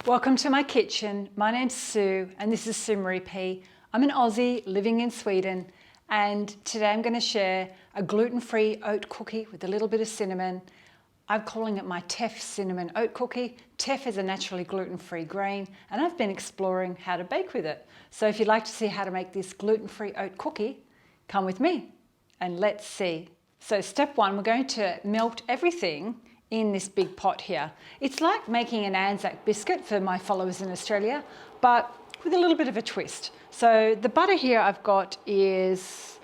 Welcome to my kitchen. My name's Sue and this is Sue Maree P. I'm an Aussie living in Sweden, and today I'm going to share a gluten-free oat cookie with a little bit of cinnamon. I'm calling it my Teff Cinnamon Oat Cookie. Teff is a naturally gluten-free grain and I've been exploring how to bake with it. So if you'd like to see how to make this gluten-free oat cookie, come with me and let's see. So step one, we're going to melt everything in this big pot here. It's like making an Anzac biscuit for my followers in Australia, but with a little bit of a twist. So the butter here I've got is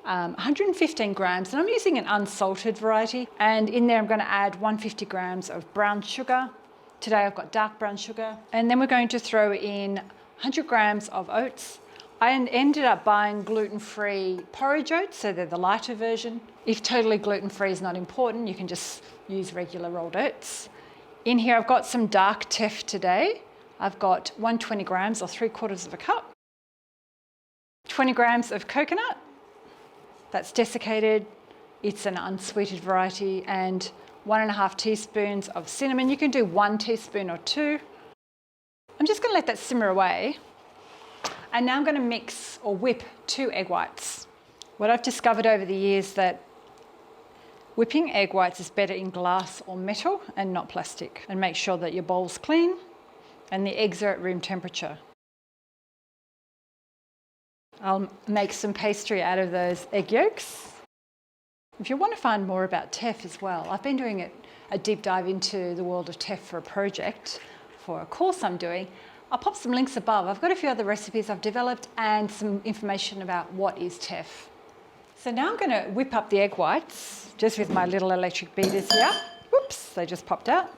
115 grams, and I'm using an unsalted variety. And in there I'm going to add 150 grams of brown sugar. Today I've got dark brown sugar. And then we're going to throw in 100 grams of oats. I ended up buying gluten-free porridge oats, so they're the lighter version. If totally gluten-free is not important, you can just use regular rolled oats. In here I've got some dark teff today. I've got 120 grams or 3/4 of a cup. 20 grams of coconut, that's desiccated. It's an unsweetened variety, and 1.5 teaspoons of cinnamon. You can do 1 teaspoon or 2. I'm just going to let that simmer away. And now I'm going to mix or whip 2 egg whites. What I've discovered over the years that whipping egg whites is better in glass or metal and not plastic. And make sure that your bowl's clean and the eggs are at room temperature. I'll make some pastry out of those egg yolks. If you want to find more about teff as well, I've been doing a deep dive into the world of teff for a project, for a course I'm doing. I'll pop some links above. I've got a few other recipes I've developed and some information about what is teff. So now I'm going to whip up the egg whites just with my little electric beaters here. Whoops, they just popped out.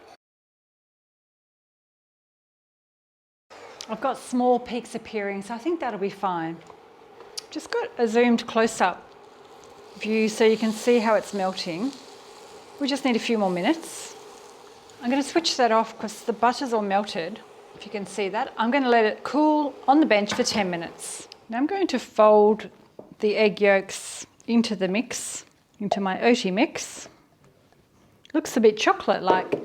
I've got small peaks appearing, so I think that'll be fine. Just got a zoomed close-up view so you can see how it's melting. We just need a few more minutes. I'm going to switch that off because the butter's all melted. If you can see that, I'm going to let it cool on the bench for 10 minutes. Now I'm going to fold the egg yolks into the mix, into my oaty mix. Looks a bit chocolate-like.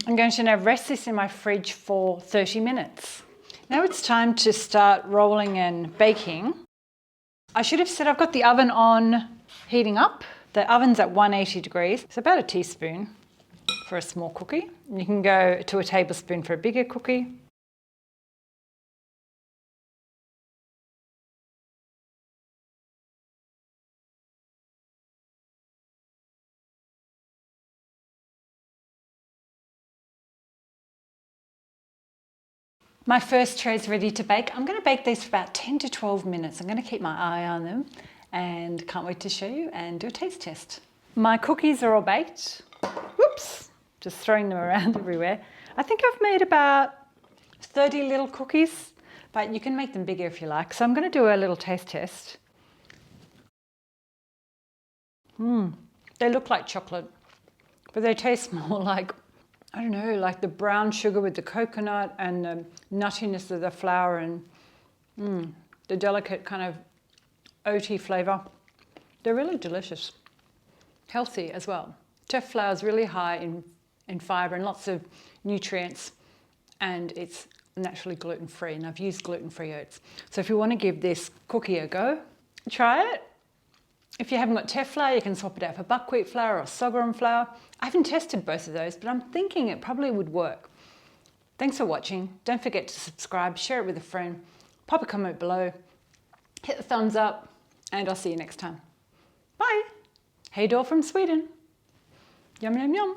I'm going to now rest this in my fridge for 30 minutes. Now it's time to start rolling and baking. I should have said I've got the oven on, heating up. The oven's at 180 degrees. It's about a teaspoon for a small cookie. You can go to a tablespoon for a bigger cookie. My first tray is ready to bake. I'm going to bake these for about 10 to 12 minutes. I'm going to keep my eye on them and can't wait to show you and do a taste test. My cookies are all baked. Whoops, just throwing them around everywhere. I think I've made about 30 little cookies, but you can make them bigger if you like. So I'm going to do a little taste test. They look like chocolate, but they taste more like, I don't know, like the brown sugar with the coconut and the nuttiness of the flour and the delicate kind of oaty flavour. They're really delicious. Healthy as well. Teff flour is really high in fibre and lots of nutrients, and it's naturally gluten-free, and I've used gluten-free oats. So if you want to give this cookie a go, try it. If you haven't got teff flour, you can swap it out for buckwheat flour or sorghum flour. I haven't tested both of those, but I'm thinking it probably would work. Thanks for watching. Don't forget to subscribe, share it with a friend, pop a comment below, hit the thumbs up, and I'll see you next time. Bye. Hej då from Sweden. Yum, yum, yum.